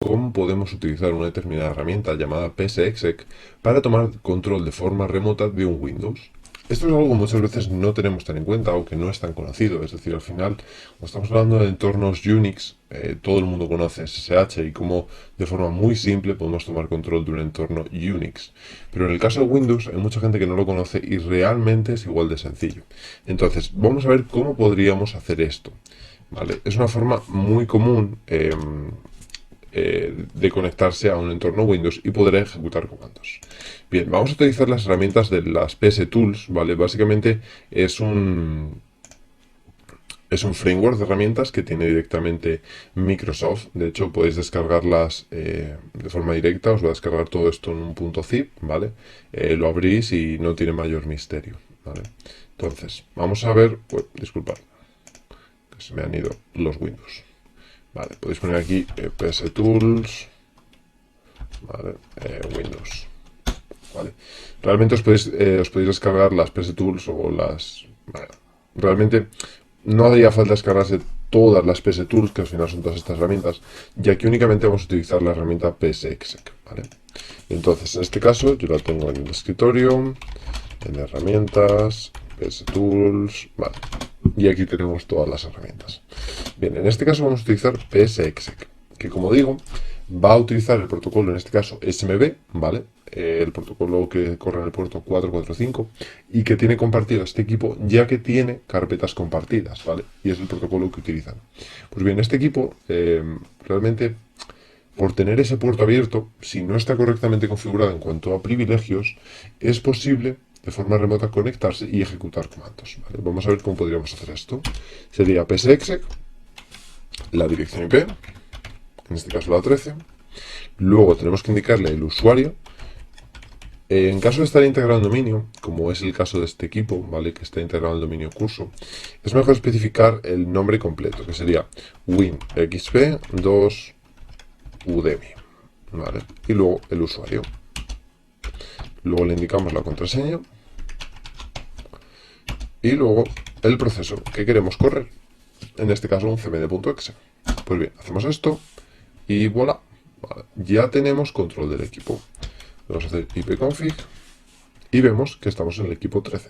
cómo podemos utilizar una determinada herramienta llamada psexec para tomar control de forma remota de un Windows. Esto es algo que muchas veces no tenemos tan en cuenta o que no es tan conocido. Es decir, al final, cuando estamos hablando de entornos Unix, todo el mundo conoce SSH y cómo de forma muy simple podemos tomar control de un entorno Unix. Pero en el caso de Windows hay mucha gente que no lo conoce y realmente es igual de sencillo. Entonces, vamos a ver cómo podríamos hacer esto. ¿Vale? Es una forma muy común de conectarse a un entorno Windows y poder ejecutar comandos. Bien, vamos a utilizar las herramientas de las PS Tools, ¿vale? Básicamente es un framework de herramientas que tiene directamente Microsoft. De hecho, podéis descargarlas de forma directa. Os va a descargar todo esto en un .zip, ¿vale? Lo abrís y no tiene mayor misterio, ¿vale? Entonces, vamos a ver... Pues, disculpad, que se me han ido los Windows. Vale, podéis poner aquí PS Tools, vale, Windows. Vale. Realmente os podéis descargar las PS Tools o las... Vale. Realmente no haría falta descargarse todas las PS Tools, que al final son todas estas herramientas, ya que únicamente vamos a utilizar la herramienta psexec, ¿vale? Entonces, en este caso, yo la tengo en el escritorio, en herramientas, PS Tools, vale. Y aquí tenemos todas las herramientas. Bien, en este caso vamos a utilizar psexec, que como digo, va a utilizar el protocolo, en este caso SMB, ¿vale? El protocolo que corre en el puerto 445 y que tiene compartido este equipo ya que tiene carpetas compartidas, ¿vale? Y es el protocolo que utilizan. Pues bien, este equipo realmente por tener ese puerto abierto, si no está correctamente configurado en cuanto a privilegios, es posible de forma remota conectarse y ejecutar comandos, ¿vale? Vamos a ver cómo podríamos hacer esto. Sería psexec, la dirección IP, en este caso la 13. Luego tenemos que indicarle el usuario. En caso de estar integrado en dominio, como es el caso de este equipo, ¿vale? Que está integrado en el dominio curso, es mejor especificar el nombre completo, que sería WinXP2 Udemy, ¿vale? Y luego el usuario. Luego le indicamos la contraseña. Y luego el proceso que queremos correr. En este caso un cmd.exe. Pues bien, hacemos esto y voilà. Vale, ya tenemos control del equipo. Vamos a hacer ipconfig y vemos que estamos en el equipo 13.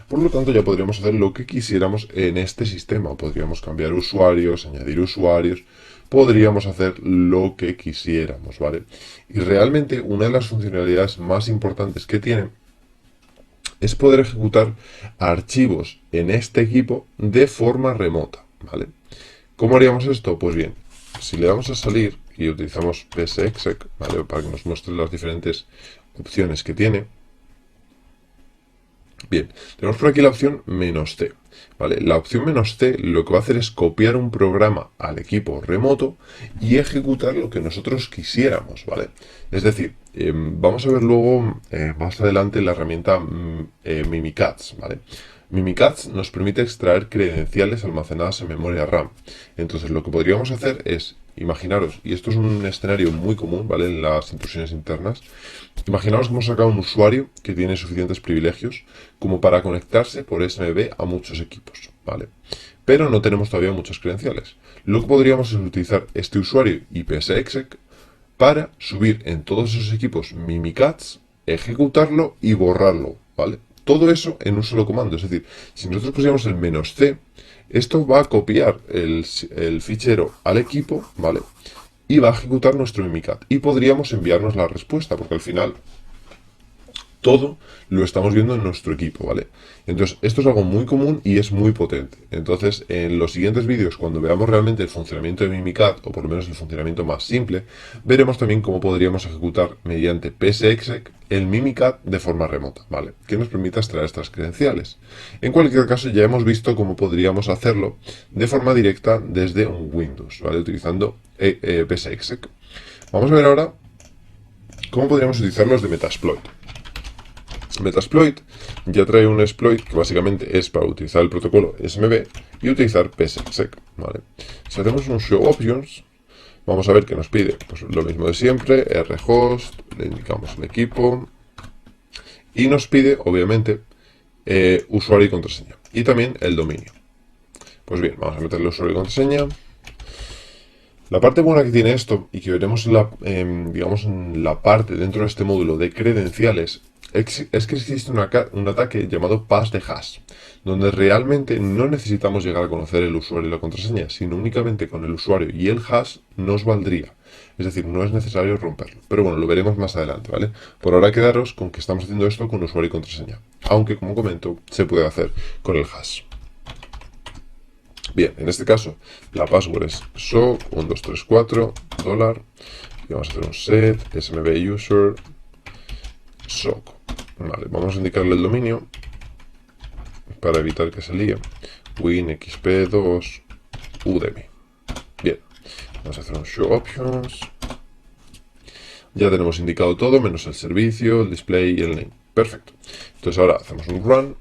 Por lo tanto, ya podríamos hacer lo que quisiéramos en este sistema. Podríamos cambiar usuarios, añadir usuarios, podríamos hacer lo que quisiéramos, ¿vale? Y realmente una de las funcionalidades más importantes que tiene es poder ejecutar archivos en este equipo de forma remota, ¿vale? ¿Cómo haríamos esto? Pues bien, si le damos a salir y utilizamos psexec, ¿vale? Para que nos muestre las diferentes opciones que tiene. Bien, tenemos por aquí la opción "-c", ¿vale? La opción "-c" lo que va a hacer es copiar un programa al equipo remoto y ejecutar lo que nosotros quisiéramos, ¿vale? Es decir, vamos a ver luego más adelante la herramienta Mimikatz, ¿vale? Mimikatz nos permite extraer credenciales almacenadas en memoria RAM. Entonces lo que podríamos hacer es, imaginaros, y esto es un escenario muy común, ¿vale? En las intrusiones internas, imaginaos que hemos sacado un usuario que tiene suficientes privilegios como para conectarse por SMB a muchos equipos, ¿vale? Pero no tenemos todavía muchas credenciales. Lo que podríamos es utilizar este usuario y psexec para subir en todos esos equipos Mimikatz, ejecutarlo y borrarlo, ¿vale? Todo eso en un solo comando. Es decir, si nosotros pusiéramos el "-c", esto va a copiar el fichero al equipo, ¿vale? Y va a ejecutar nuestro Mimikat. Y podríamos enviarnos la respuesta, porque al final todo lo estamos viendo en nuestro equipo, ¿vale? Entonces, esto es algo muy común y es muy potente. Entonces, en los siguientes vídeos, cuando veamos realmente el funcionamiento de Mimikatz, o por lo menos el funcionamiento más simple, veremos también cómo podríamos ejecutar mediante psexec el Mimikatz de forma remota, ¿vale? Que nos permita extraer estas credenciales. En cualquier caso, ya hemos visto cómo podríamos hacerlo de forma directa desde un Windows, ¿vale? Utilizando psexec. Vamos a ver ahora cómo podríamos utilizar los de Metasploit. Metasploit ya trae un exploit que básicamente es para utilizar el protocolo SMB y utilizar psexec, ¿vale? Si hacemos un show options, vamos a ver que nos pide pues, lo mismo de siempre, rhost, le indicamos el equipo y nos pide, obviamente, usuario y contraseña y también el dominio. Pues bien, vamos a meterle usuario y contraseña. La parte buena que tiene esto, y que veremos en digamos, en la parte dentro de este módulo de credenciales, es que existe un ataque llamado pass de hash, donde realmente no necesitamos llegar a conocer el usuario y la contraseña, sino únicamente con el usuario y el hash nos valdría. Es decir, no es necesario romperlo. Pero bueno, lo veremos más adelante, ¿vale? Por ahora quedaros con que estamos haciendo esto con usuario y contraseña. Aunque, como comento, se puede hacer con el hash. Bien, en este caso, la password es soc1234 $, y vamos a hacer un set smb user soc. Vale, vamos a indicarle el dominio para evitar que se líe. winxp2 udemy. Bien, vamos a hacer un show options. Ya tenemos indicado todo, menos el servicio, el display y el name. Perfecto. Entonces ahora hacemos un run.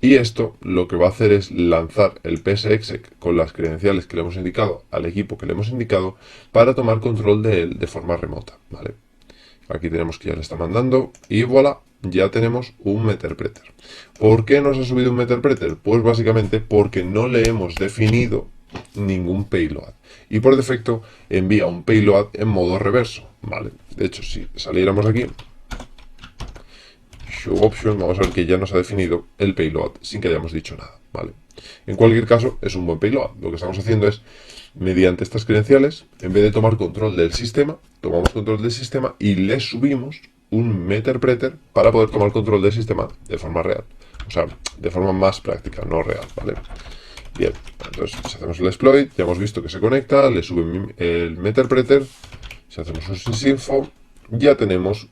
Y esto lo que va a hacer es lanzar el psexec con las credenciales que le hemos indicado al equipo que le hemos indicado para tomar control de él de forma remota, ¿vale? Aquí tenemos que ya le está mandando y voilà, ya tenemos un meterpreter. ¿Por qué nos ha subido un meterpreter? Pues básicamente porque no le hemos definido ningún payload. Y por defecto envía un payload en modo reverso, ¿vale? De hecho, si saliéramos aquí, show option, vamos a ver que ya nos ha definido el payload sin que hayamos dicho nada, ¿vale? En cualquier caso, es un buen payload. Lo que estamos haciendo es, mediante estas credenciales, en vez de tomar control del sistema, tomamos control del sistema y le subimos un meterpreter para poder tomar control del sistema de forma real. O sea, de forma más práctica, no real, ¿vale? Bien, entonces si hacemos el exploit, ya hemos visto que se conecta, le sube el meterpreter, si hacemos un sysinfo, ya tenemos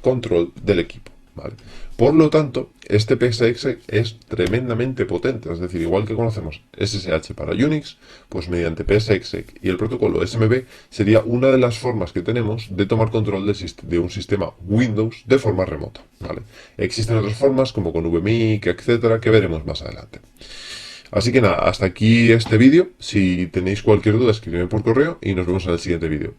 control del equipo, ¿vale? Por lo tanto, este psexec es tremendamente potente, es decir, igual que conocemos SSH para Unix, pues mediante psexec y el protocolo SMB sería una de las formas que tenemos de tomar control de un sistema Windows de forma remota, ¿vale? Existen otras formas como con vmic, etcétera, que veremos más adelante. Así que nada, hasta aquí este vídeo. Si tenéis cualquier duda, escribidme por correo y nos vemos en el siguiente vídeo.